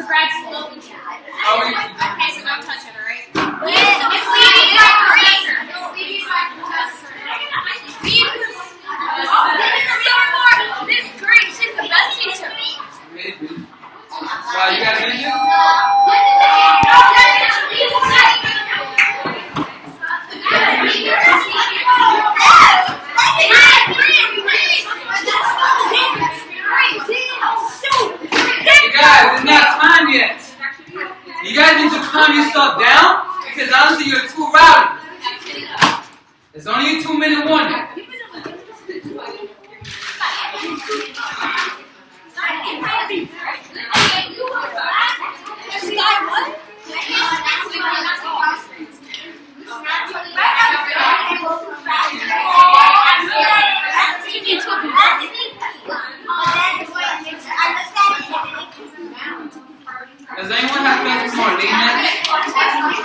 grab some. Oh, Okay, so don't touch it, alright? It's Levy's my professor. Levy's my professor. This is great. She's the best teacher. maybe. Wow, you got an interview? You guys, it's not time yet. You guys need to calm yourself down because honestly you're too rowdy. It's only a 2-minute warning. Does anyone have questions for Lena?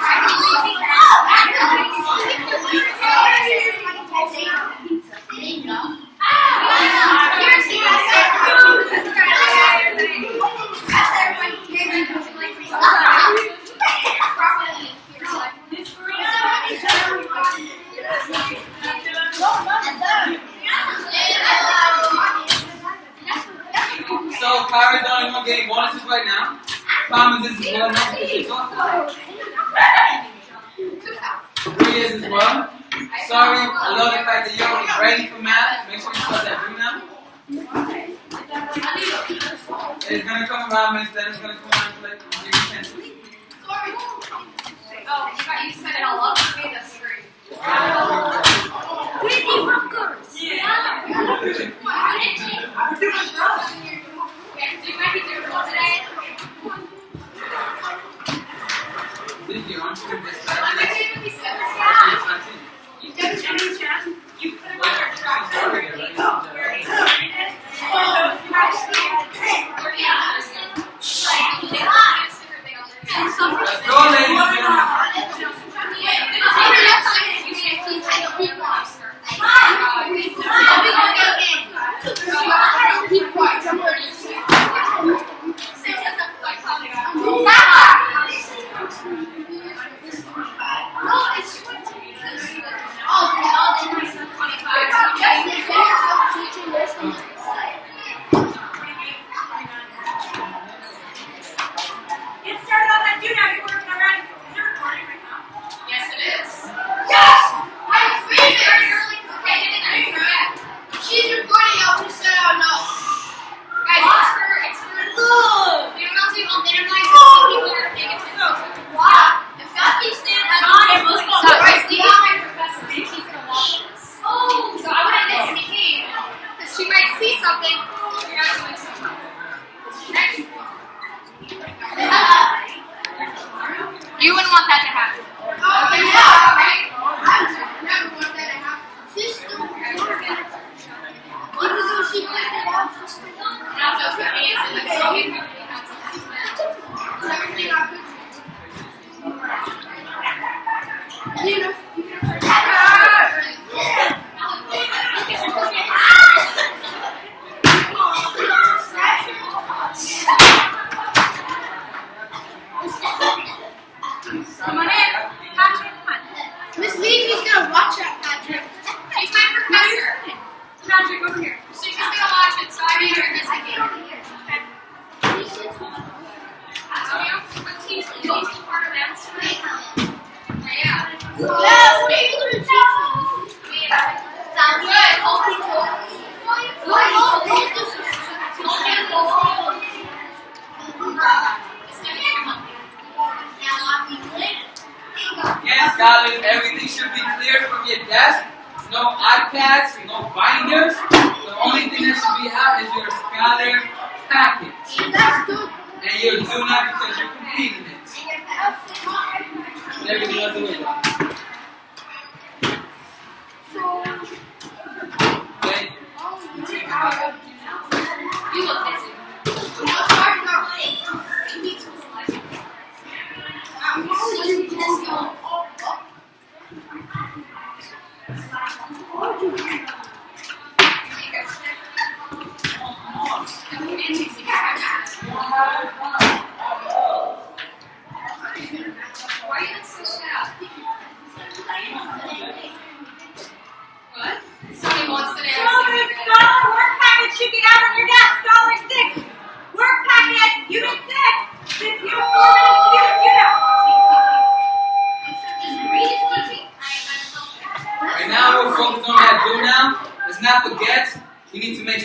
So Kyra's the only one getting bonuses right now. Thomas is well enough to get off. Bree is as well. Sorry, I love the fact that you're ready for math. Make sure you start that Bree now. It's gonna come around, Miss Dennis. It's gonna come around like 10. Oh, you set it all up for me. That's great. Whitney Rockers. Yeah. You might be doing one today. Did you want to do this? I'm going to be so You've got to change chat. You put it on your track. Let's go, ladies and gentlemen. It started on that dude now. You're working already. Is it recording right now? Yes, it is. Yes! I'm freezing! She's recording, I'll just say oh no. Guys, it's for we don't have to minimize it so people are paying attention. Wow. If that keeps staying on, it must go right Steve is my professor. She's gonna watch this. Oh, So I wouldn't miss anything because she might see something you're not doing something. You wouldn't want that to happen. Oh, yeah, right? I never want that to happen. She's still recording. Even though she clicked it off, she's still recording. Now just the hands and the singing. Everything I could do. You know, Come on in. Patrick, come on. Miss Levy's gonna watch that, Patrick. She's my professor. Patrick, over here. So she's gonna watch it, so I made her this again. Teaching part of that tonight. Yeah. Yes, what are you gonna teach us? Sounds good. Yes, scholars, everything should be cleared from your desk. No iPads, no binders. The only thing that should be out is your scholar packet. That's good. And you're doing that because you're completing it. And everything else away. Okay? You look busy.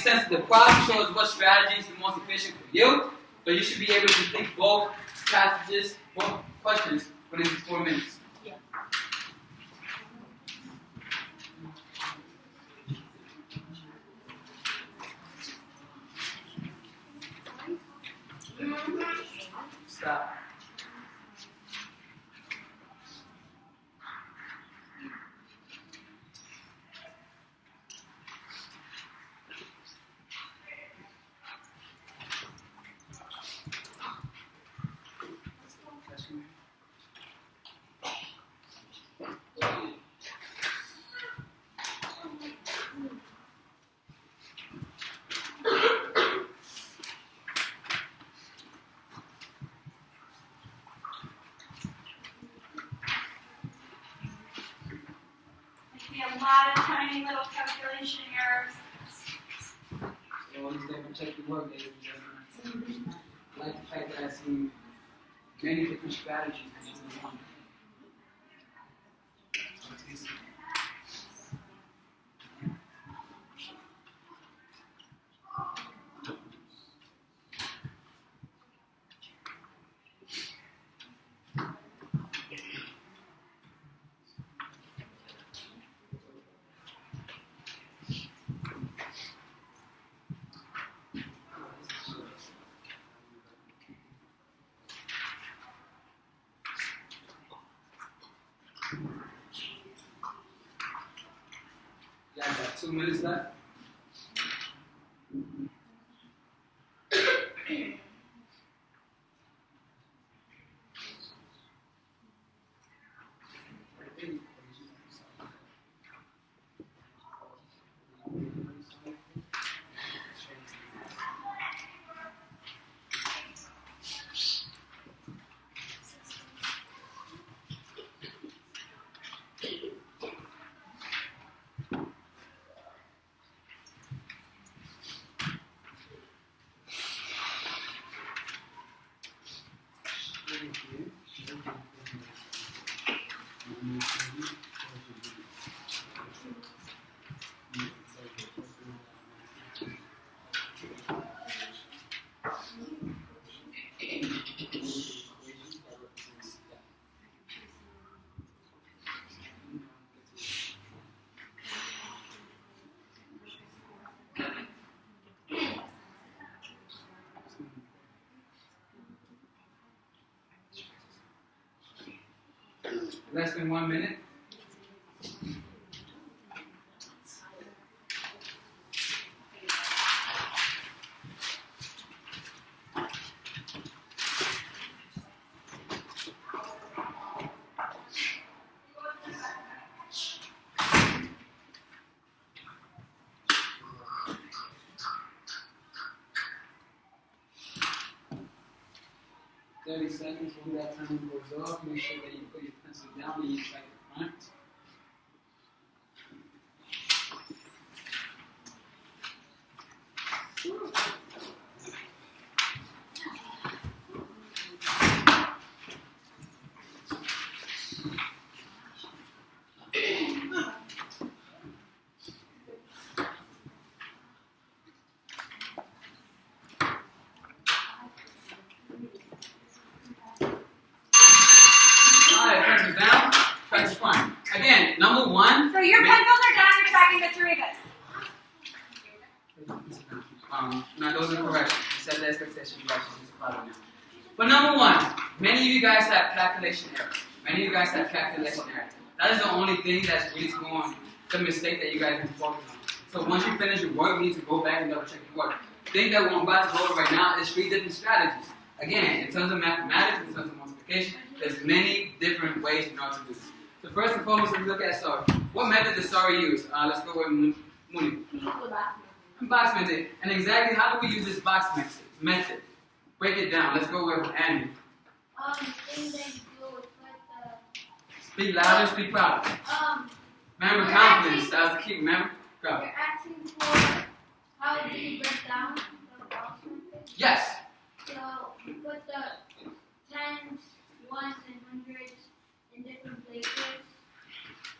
sense the problem shows what strategy is the most efficient for you, but you should be able to think both passages, both questions within 4 minutes. Stop. A lot of tiny little calculation errors. So always double check your work, ladies and gentlemen. I like the fact that I've seen many different strategies in one. You guys got 2 minutes left. Less than 1 minute. Seconds when that time goes off, make sure that you put your pencil down and you check the front. Again, number one. So your pencils are down, you're tracking Mr. Rivas. No, those are corrections. You set the expectation, you guys should follow now. But number one, many of you guys have calculation errors. Many of you guys have calculation errors. That is the only thing that's really going, the mistake that you guys need to focus on. So once you finish your work, you need to go back and double check your work. The thing that we're about to go over right now is 3 different strategies. Again, in terms of mathematics, in terms of multiplication, there's many different ways in order to do this. So first and foremost, we look at SAR. What method does SAR use? Let's go with Mooney. Box method. And exactly how do we use this box method? Break it down. Let's go with Andy. Things that you do with like Speak louder, speak louder. Remember confidence. That's the key. Remember? Go. You're asking for how do you break down the box method? Yes. So you put the tens, ones, and hundreds in different places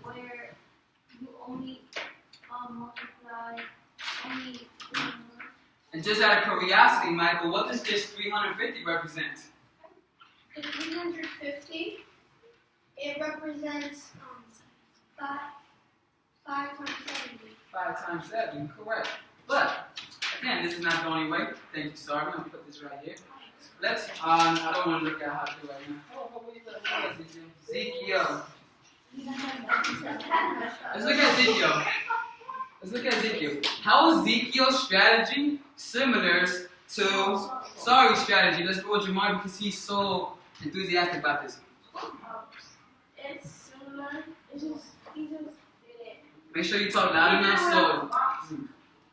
where you only multiply only And just out of curiosity, Michael, what does this 350 represent? The 350, it represents 5 times 70. 5 times 7, correct. But, again, this is not the only way. Thank you, sorry. I'm going to put this right here. Let's, I don't want to look at how to do it right now. Ezekiel. Let's look at Ezekiel. Let's look at Ezekiel. How is Ezekiel's strategy similar to Sari's strategy? Let's go with Jamar because he's so enthusiastic about this. It's similar. It's just, he just did it. Make sure you talk loud enough so.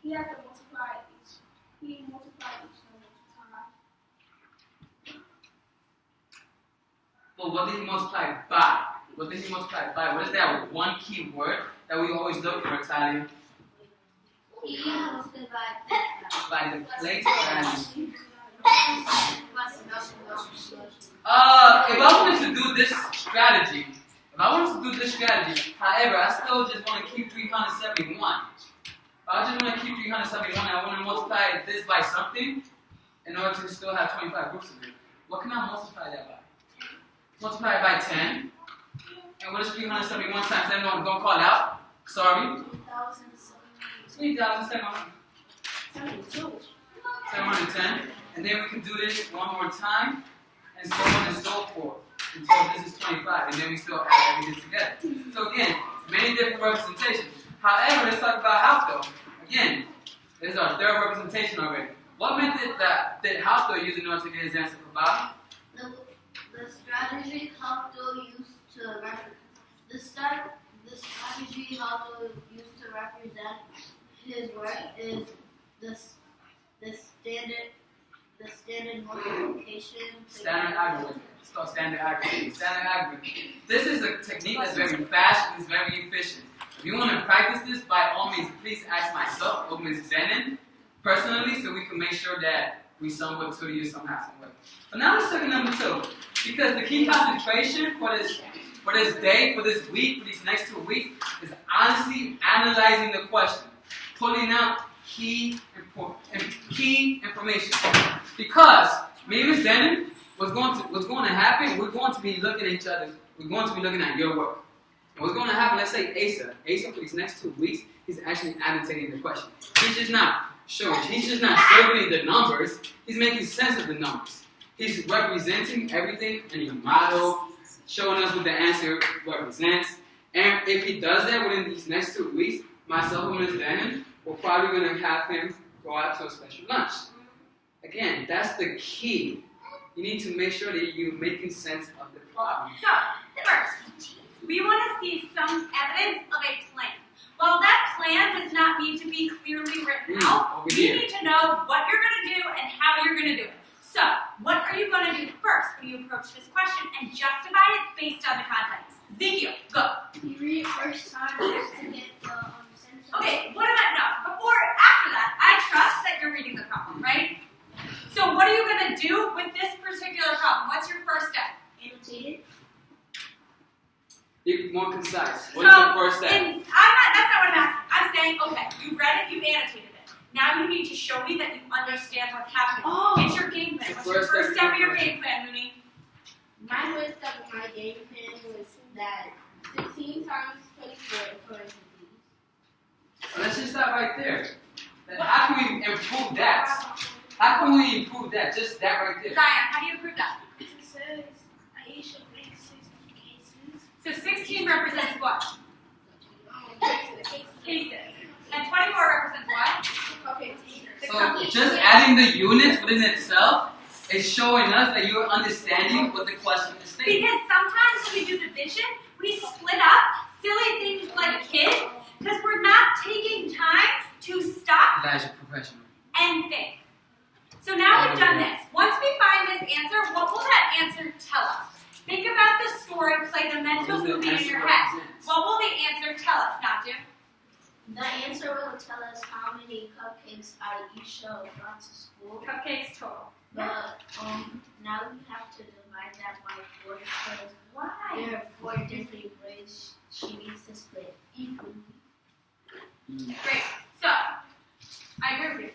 He had to multiply each. He multiplied each number time. Well, what did he multiply by? What did he multiply by? What is that one key word that we always look for, Talia? He multiplied By the place value. If I wanted to do this strategy, however, I still just want to keep 371. If I just want to keep 371, I want to multiply this by something in order to still have 25 groups of it. What can I multiply that by? Multiply it by 10. And what is 371 times 10? Don't call it out. Sorry. 3,700. 710. And then we can do this one more time. And so on and so forth. Until this is 25. And then we still add everything together. So again, many different representations. However, let's talk about Hafto. Again, this is our third representation already. What method did Hafto use in order to get his answer for Bob? The strategy Hafto used to represent his work is the standard multiplication. Standard algorithm. It's called standard algorithm. Standard algorithm. This is a technique that's very fast and is very efficient. If you want to practice this, by all means, please ask myself or Ms. Zenon personally so we can make sure that we somewhat tutor you somehow, some way. But now let's look at number 2. Because the key concentration for this day, for this week, for these next 2 weeks, is honestly analyzing the question, pulling out key information. Because me and Ms. Zenon, what's going to happen, we're going to be looking at each other, we're going to be looking at your work. And what's going to happen, let's say Asa for these next 2 weeks, he's actually annotating the question. He's just not showing, he's just not serving the numbers, he's making sense of the numbers. He's representing everything in your model, showing us what the answer represents. And if he does that within these next 2 weeks, myself and Ms. Zenon, we're probably going to have him go out to a special lunch. Again, that's the key. You need to make sure that you're making sense of the problem. So, first, we want to see some evidence of a plan. While that plan does not need to be clearly written out, you need to know what you're going to do and how you're going to do it. So, what are you going to do first when you approach this question and justify it based on the context? Ezekiel, go. You read it first time just to get the sense of Okay, what about now? After that, I trust that you're reading the problem, right? So what are you going to do with this particular problem? What's your first step? Annotate it. Be more concise. What is the first step? That's not what I'm asking. I'm saying, okay, you read it, you annotated it. Now you need to show me that you understand what's happening. It's your game plan. What's your first step of your game plan, Mooney? My first step of my game plan was that 16 times 24 according to these. Let's just stop right there. Then how can we improve that? How can we improve that? Just that right there. Zion, how do you improve that? It says Aisha makes 16 cases. So 16 represents what? Cases. And 24 represents what? Okay. So just adding the units within itself is showing us that you're understanding what the question is stating. Because sometimes when we do division, we split up silly things like kids because we're not taking time to stop Guys, you're professional. and think. So now we've done this. Once we find this answer, what will that answer tell us? Think about the story, play the mental movie in your head. What will the answer tell us, Natu? The answer will tell us how many cupcakes Aisha brought to school. Cupcakes total. But now we have to divide that by 4 because Why? there are 4 different ways she needs to split equally. Great. So, I agree with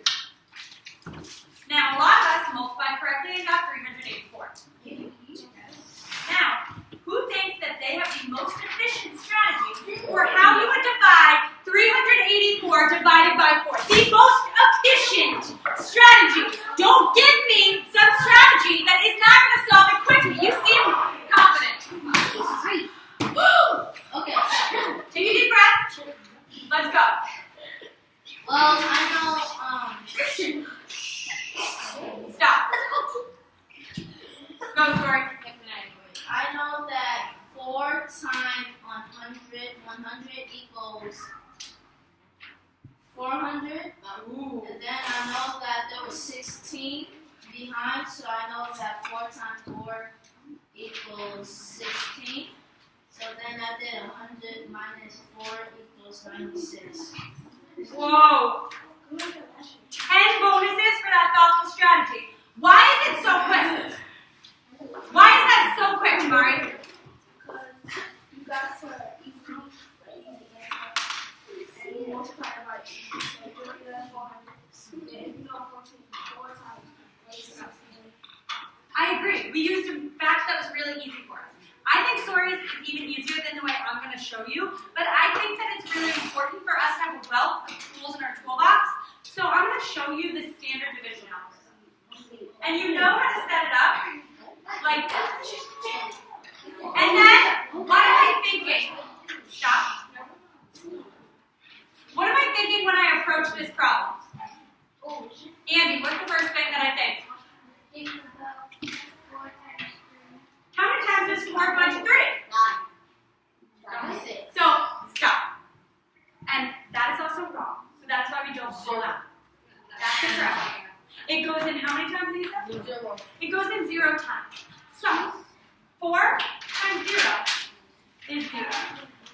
you. strategy. Don't give me some strategy that is not going to solve it quickly. You seem confident. Okay. Take a deep breath. Let's go. Well, I know, Stop. Go, Story. I know that 4 times 100 equals 400. Ooh. And then I know that there was 16 behind, so I know that 4 times 4 equals 16. So then I did 100 minus 4 equals 96. Whoa. 10 bonuses for that thoughtful strategy. Why is it so quick? Why is that so quick, Mari? Because you got to easy answer. And you multiply it by 2. So you do that 400. And if you know 4 times, I agree. We used a fact that was really easy for us. I think stories is even easier than the way I'm going to show you, but I think that it's really important for us to have a wealth of tools in our toolbox. So I'm going to show you the standard division algorithm. And you know how to set it up like this. And then, what am I thinking? Stop. What am I thinking when I approach this problem? Andy, what's the first thing that I think? How many times does 4 go into 3? 9. 6. So, stop. And that is also wrong. So that's why we don't pull out. That's correct. It goes in how many times, Lisa? 0. It goes in 0 times. So, 4 times 0 is 0.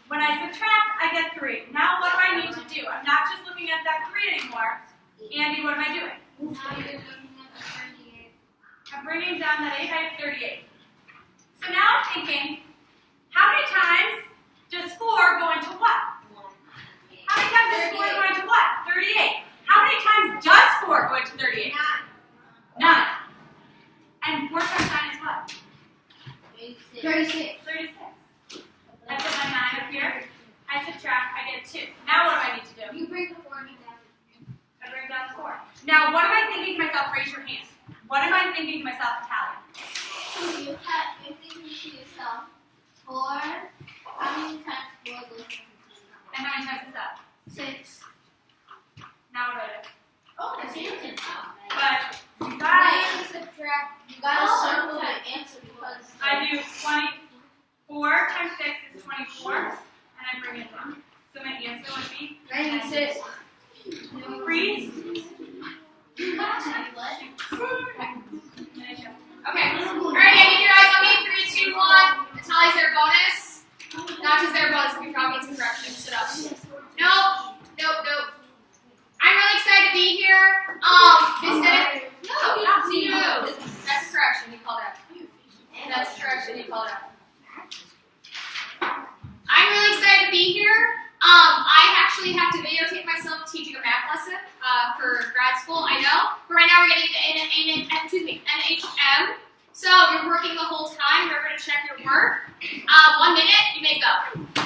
When I subtract, I get 3. Now what do I need to do? I'm not just looking at that 3 anymore. Andy, what am I doing? I'm bringing down that 8 by 38. So now I'm thinking, how many times does 4 go into what? How many times does 4 go into what? 38. How many times does 4 go into 38? 9. And 4 times 9 is what? 36. 36. I put my 9 up here. I subtract, I get 2. Now what do I need to do? You bring the 4 down. I bring down 4. Now what am I thinking to myself? Raise your hand. What am I thinking to myself, Italian? You're thinking to yourself, 4, how many times 4 goes into 6? And how many times is that? 6. Now what do I do? Oh, that's the answer. But you guys, You gotta circle the answer because I do 24 times 6 is 24, and I bring it down. So my answer would be 96. freeze. Okay. Alright, Andy, you guys on me? 3, 2, 1. Natalie's their bonus. Not just their bonus, if you probably need some corrections. Sit up. Nope. I'm really excited to be here. Instead of no. That's a correction, you called out. That's a correction, you called out. I'm really excited to be here. I actually have to videotape myself teaching a math lesson for grad school, I know. But right now we're getting into NHM. So you're working the whole time, you're going to check your work. 1 minute, you may go.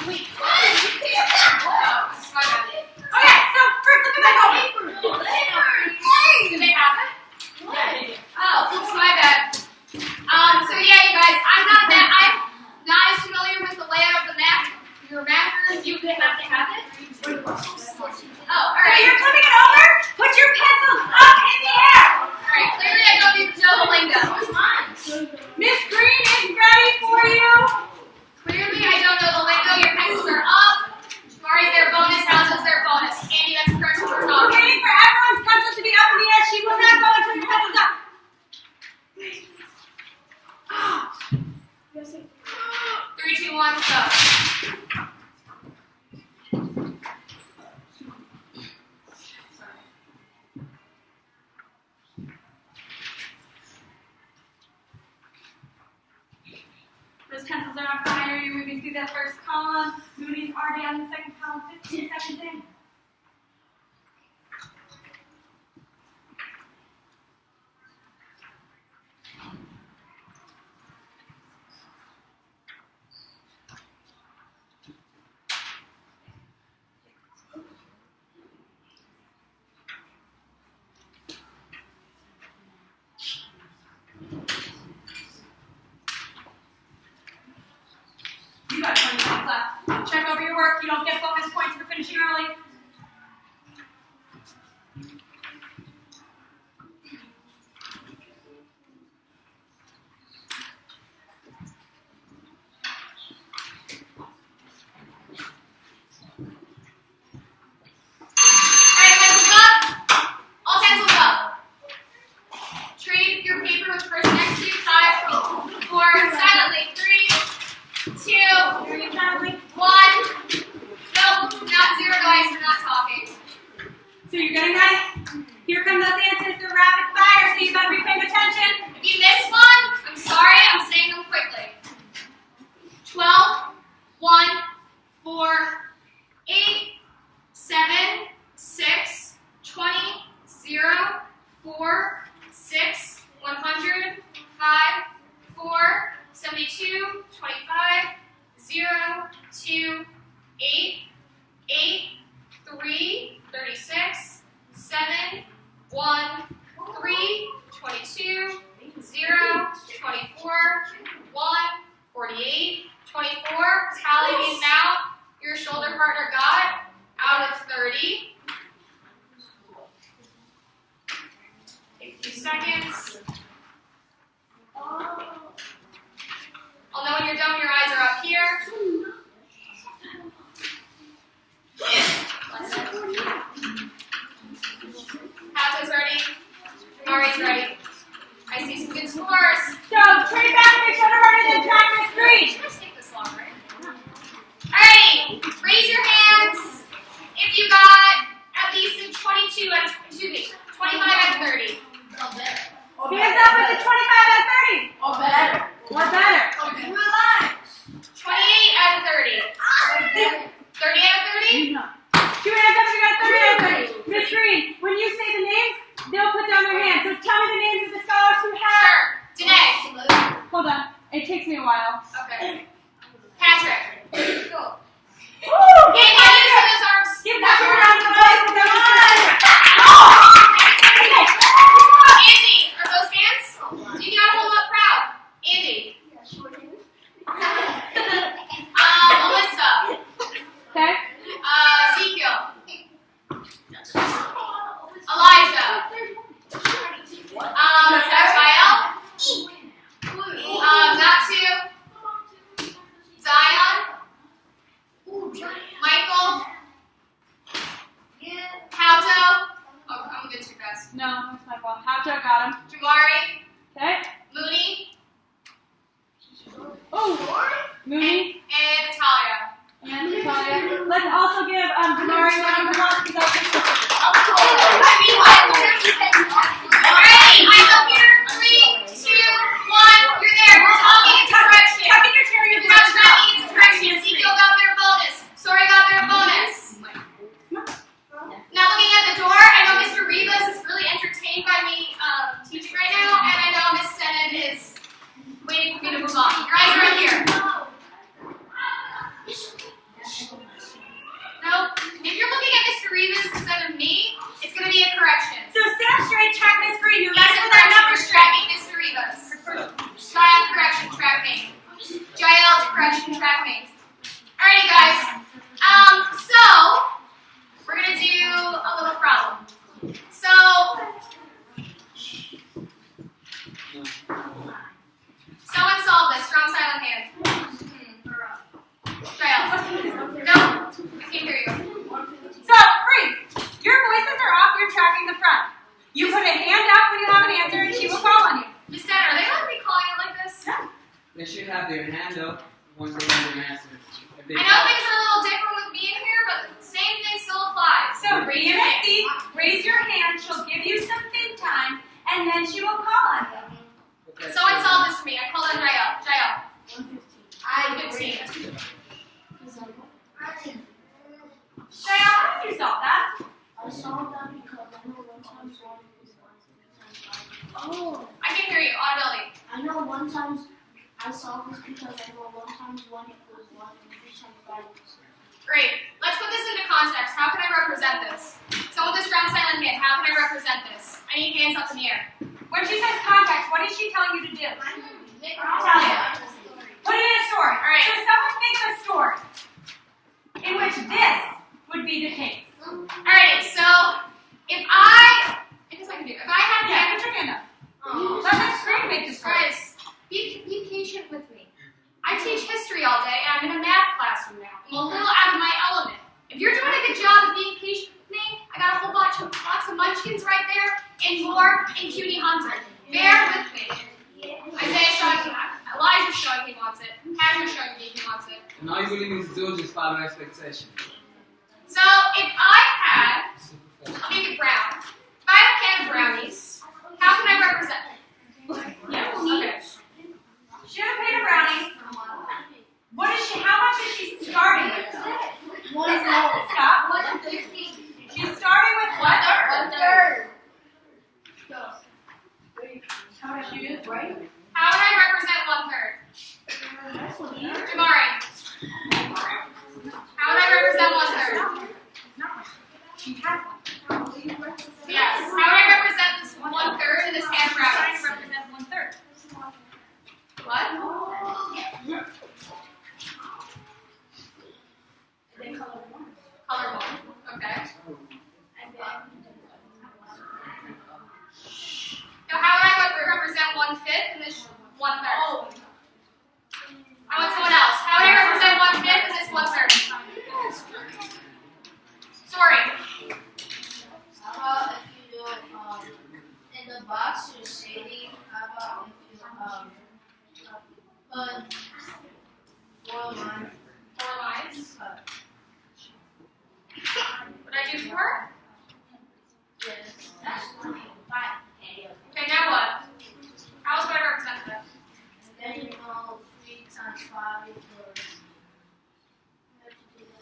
Wait, what? Oh, this is my bad. Okay, so first look at my phone. Did they have it? Oh, oops, my bad. So yeah, you guys, I'm not as familiar with the layout of the map. Your map room, you have to have it. Oh, all right. So you're flipping it over? Put your pencils up in the air. All right, clearly I don't need to know the lingo. Miss Green is ready for you. Clearly I don't know the lingo. Your pencils are up. Mari's their bonus. How's their bonus? Andy, that's the correction we're We're talking. waiting for everyone's pencils to be up in the air. She will not go until your pencils up. 3, 2, 1, go. Those pencils are on fire. You're moving through that first column. Mooney's already on the second column. 15 seconds in. So you're getting ready? Here come those answers. They're rapid fire, so you better be paying attention. If you missed one, I'm sorry, I'm saying them quickly. 12, 1, 4, 8, 7, 6, 20, 0, 4, 6, 100, 5, 4, 72, 25, 0, 2, 8, 8, 3, 36, 7, 1, 3, 22, 0, 24, 1, 48, 24. Tally these out. Your shoulder partner got out of 30. Take a few seconds. I'll know when you're done. Your eyes are up here. Hata's ready. Mari's ready. I see some good scores. So, trade back and make sure they're ready to track the screen. Let's take this long, right? Alright, raise your hands if you got at least a 22 out of 25 out of 30. Hands up with the 25 out of 30. Or better. Or better. 28 out of 30. 30 out of 30? Two hands up if you got 30 out of 30. Miss Green, when you say the names, they'll put down their hands. So tell me the names of the scholars who have. Sure. Danae. Hold on. It takes me a while. Okay. Patrick. Woo! Hey, how do you see those arms? Give that a round of applause. Andy, are those hands? You gotta hold up proud. Andy. Alyssa. Okay. Ezekiel. Elijah. Raphael. Natsu. Zion. Michael. Hauto. Oh, I'm good too fast. No, that's my fault. Howto got him. Jamari. Okay. Mooney. Oh. Mooney. And Natalia. And Natalia. Let's also give Jamari a round of applause because I'll take this. Alright, eyes up here. 3, 2, 1. You're there. We're talking into correction. Tuck in your chair. You're not tracking into correction. Ezekiel got their bonus. Sorry got their bonus. Now looking at the door, I know Mr. Rivas is really entertained by me teaching right now, and I know Miss Sennett is waiting for me to move on. Your eyes are up here. No, if you're looking at Mr. Rivas instead of me, it's going to be a correction. So sit up straight, track this green. You're Yes, ready a for that correction. number We're straight. tracking Mr. Rivas. Zion, correction, track me. Jael, correction, track me. Alrighty, guys. So we're gonna do a little problem. So someone solve this. Strong silent hand. Jael. No, I can't hear you. So, freeze. Your voices are off. You're tracking the front. You put a hand up when you have an answer, and she will call on you. Miss Dad, are they gonna be calling it like this? They should have their hand up once they have their answer. I know things are a little different with being here, but the same thing still applies. So, raise your hand. Raise your hand. She'll give you some think time, and then she will call on you. Okay, Someone solve this for me. I call on Jael. Jael. 115. 15. Jael, how did you solve that? I solved that because I know 1 times 1 is 1. Oh. I can hear you. Audibility. I know 1 times. I solved this because I know 1 times 1 equals 1 and 3 times 5 equals 6. Great. Let's put this into context. How can I represent this? Someone with a strong silent hand. How can I represent this? I need hands up in the air. When she says context, what is she telling you to do? I'll tell you. Put it in a story. All right. So someone thinks a story in which this would be the case. Alrighty, so if I guess I can do it. If I had Yeah, put your hand up. Let the screen make the story. guys, be patient with me. I teach history all day, and I'm in a math classroom now. I'm a little out of my element. If you're doing a good job of being patient with me, I got a whole lots of munchkins right there, and more, and Cutie Hunter. Bear with me. Isaiah's showing, Elijah's showing he wants it. Patrick's showing me he wants it. And all you really need to do is just follow expectation. So if I had I'll make it brown. If I have a can of brownies, how can I represent it? Yeah. Okay. She had a pan of brownies. What is she? How much is she starting with? Stop. She's starting with what? One third. How much you do? Right? How would I represent 1/3? Jamari. How would I represent 1/3? She has one. Yes. How would I represent this 1/3 in this can of Trying to brownies? represent 1/3. What? Color 1. Okay. Now, how would I represent 1/5 in this 1/3? I want someone else. How would I represent 1/5 in this 1/3? Sorry. How about if you do in the box you're shading? How about if you put 4 lines? 4 lines. What did I do 4? Yes, that's fine. Okay, now what? How else would I represent that? Then you know 3 times 5 equals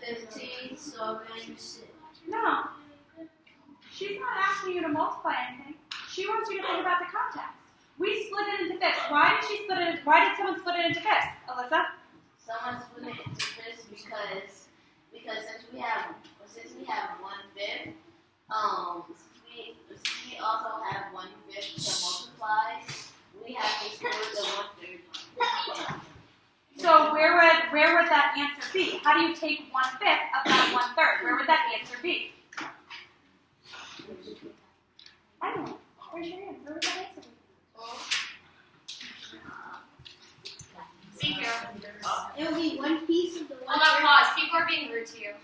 15. So then you sit. No. She's not asking you to multiply anything. She wants you to think about the context. We split it into fifths. Why did she split it? Why did someone split it into fifths? Alyssa? Someone split it into fifths because since we have 1/5, we also have 1/5 to multiply. We have to split the 1/3. So where would that answer be? How do you take 1/5 of that 1/3? Where would that answer be? I don't know. Where's your hand? Where would that answer be? See here. It will be one piece of the Hold on, pause. People are being rude to you.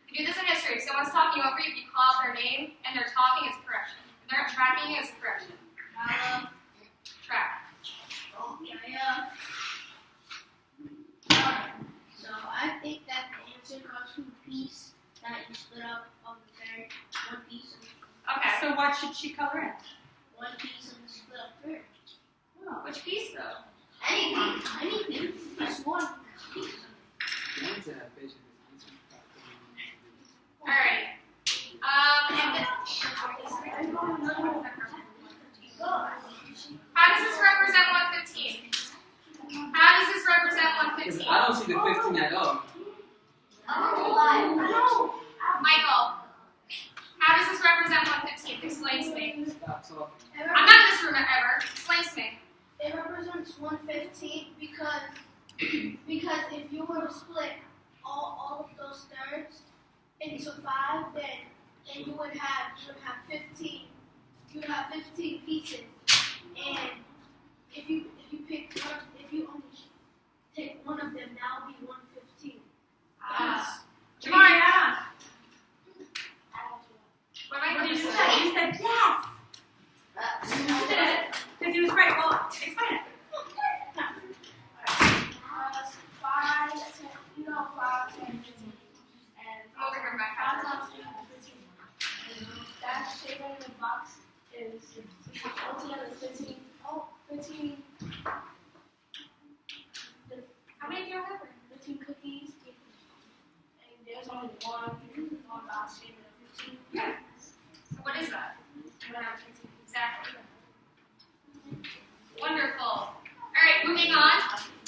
You do this in history. If someone's talking over you, if you call out their name and they're talking, it's correction. If they're not tracking you, it's correction. Track. So I think that the answer comes from the piece that you split up of the third. One piece of Okay. So what should she color in? one piece of the split up third. Which piece, though? Anything. Just one piece. All right. And then, how does this represent 1/15? How does this represent 1/15? I don't see the 15 at all. Michael, how does this represent 1/15? Explain to me. Stop talking. I'm not in this room ever. Explain to me. It represents 1/15 because if you were to split all of those thirds into 5, then you would have 15. You would have 15 pieces, and if you pick one, if you only take one of them, that would be 1/15. Jamari, yeah. What am I What did doing? you say? You said yes. Because he was right. Well, explain it. 5, 10, 15, and I'm over here in my 5 house. times 15. That shape in the box is altogether 15. Oh, 15. How many do you remember? 15 cookies. And there's only one box shape of 15. Okay. So what is that? Exactly. Wonderful. All right, moving on.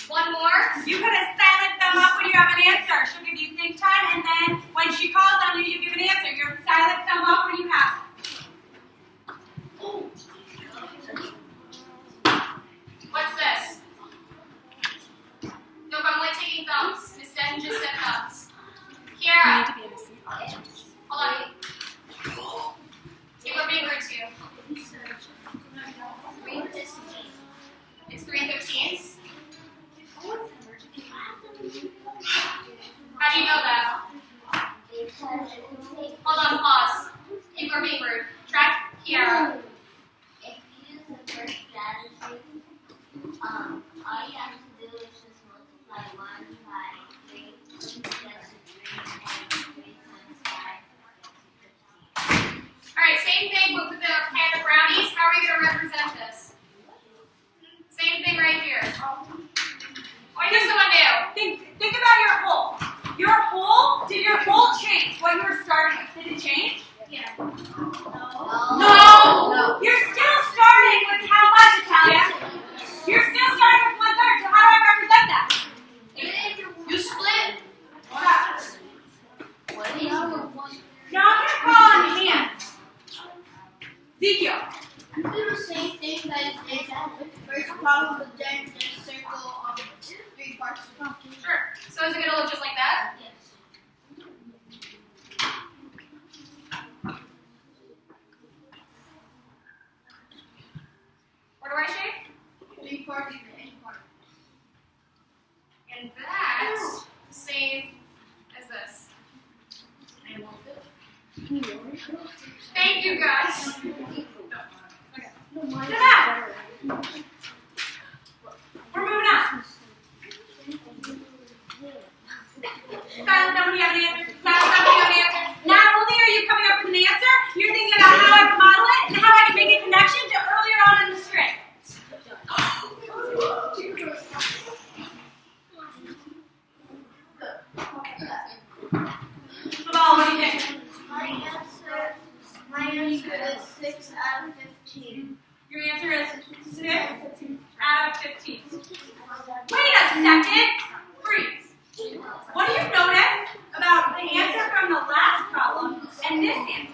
One more. You put a silent thumb up when you have an answer. She'll give you think time, and then when she calls on you, you give an answer. Your silent thumb up when you have it. What's this? Nope, I'm only taking thumbs. Miss Denton just said thumbs. Kiara. Hold on. People are being rude to you. It's 3/15. How do you know that? Hold on, pause. People are being rude. Track Kiara. If you use the first strategy, all you have to do is just multiply 1 by 3. That's 3 times 5. same thing with the pan of brownies. How are you going to represent this? Same thing right here. What does someone do? Think about your hole. Did your hole change what you were starting with? Did it change? Yeah. No. You're still starting with how much, Italia? You're still starting with 1/3. So how do I represent that? You split. What is Now I'm gonna call on hands. Ezekiel. You do the same thing that is with the first problem, but then just circle on 3 parts. Sure. So is it going to look just like that? Yes. What do I shape? 3 parts in any part. And that's the same as this. Thank you guys. To that. We're moving on. Silent, nobody have an answer. Silent, nobody have an answer. Not only are you coming up with an answer, you're thinking about how I can model it and how I can make a connection to earlier on in the string. Well, what do you think? My answer is 6 out of 15. Your answer is 6 out of 15. Wait a second. Freeze. What do you notice about the answer from the last problem and this answer?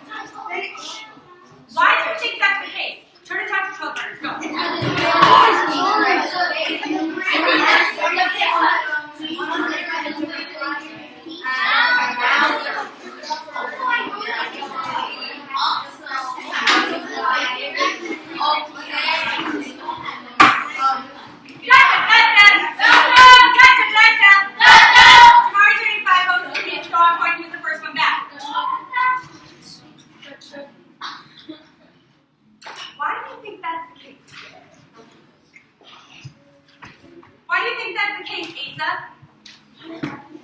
Why do you think that's the case? Turn to Dr. Children. Go. Why do you think that's the case? Why do you think that's the case, Asa?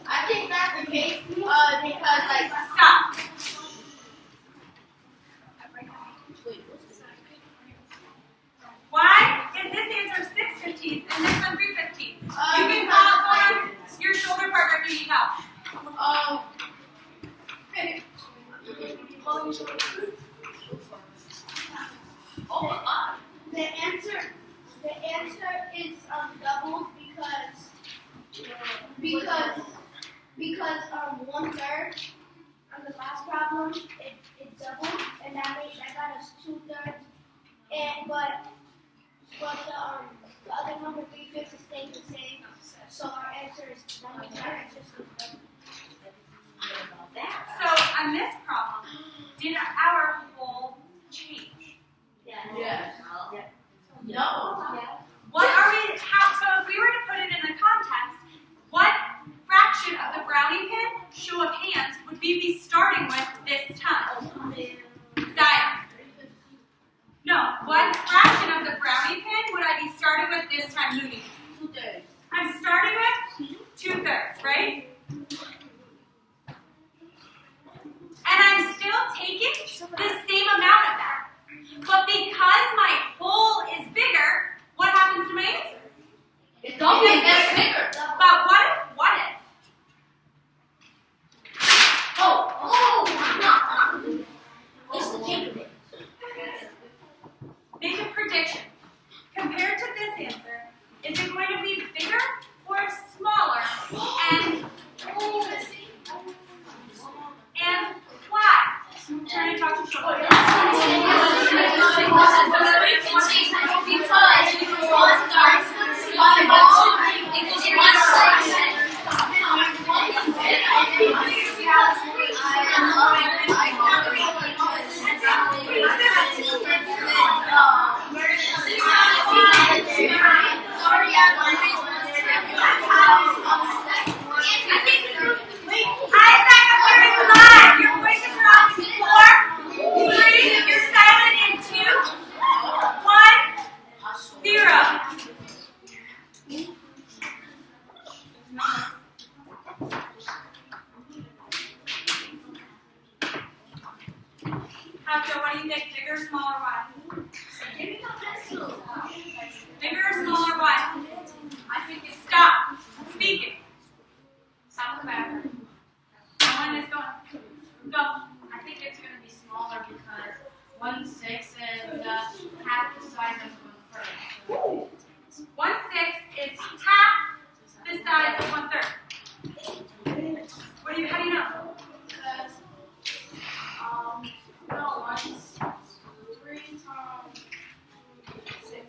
I think that's the case because, like, Stop. Why is this answer 6/15 and this one 3/15? You can call on your shoulder partner if you need help. The answer is doubled because 1/3 on the last problem it doubled, and that got us 2/3, and but the other number 3/5 is staying the same, so our answer is 1/3. So on this problem, did our whole change? Yes. No. What are we? So if we were to put it in the context, what fraction of the brownie pin, show of hands, would we be starting with this time? Zion. No. What fraction of the brownie pin would I be starting with this time, Moody? 2/3. I'm starting with 2/3, right? And I'm still taking the same amount of that. But because my hole is bigger, what happens to my answer? It don't get bigger. But what if? It's the cake. Make a prediction. Compared to this answer, is it Give me the pencil. Bigger or smaller what? I think it's stop speaking. Stop in the bathroom. No one is going. Go. I think it's going to be smaller because 1/6 is half the size of 1/3. 1/6 is half the size of 1/3. How do you know? Because, no, 3 times 6.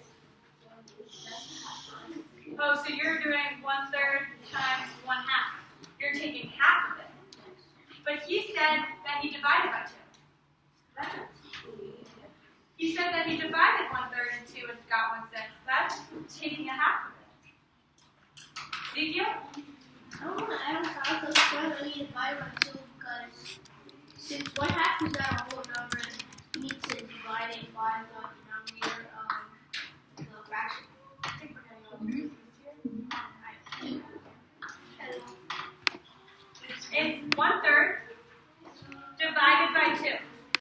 Oh, so you're doing 1/3 times 1/2. You're taking half of it. But he said that he divided by 2. He said that he divided 1/3 in 2 and got 1/6. That's taking a half of it. Ezekiel? I don't want to ask how the square that he divided by 2 because since 1/2 is not a whole number, you need to divide it by the denominator of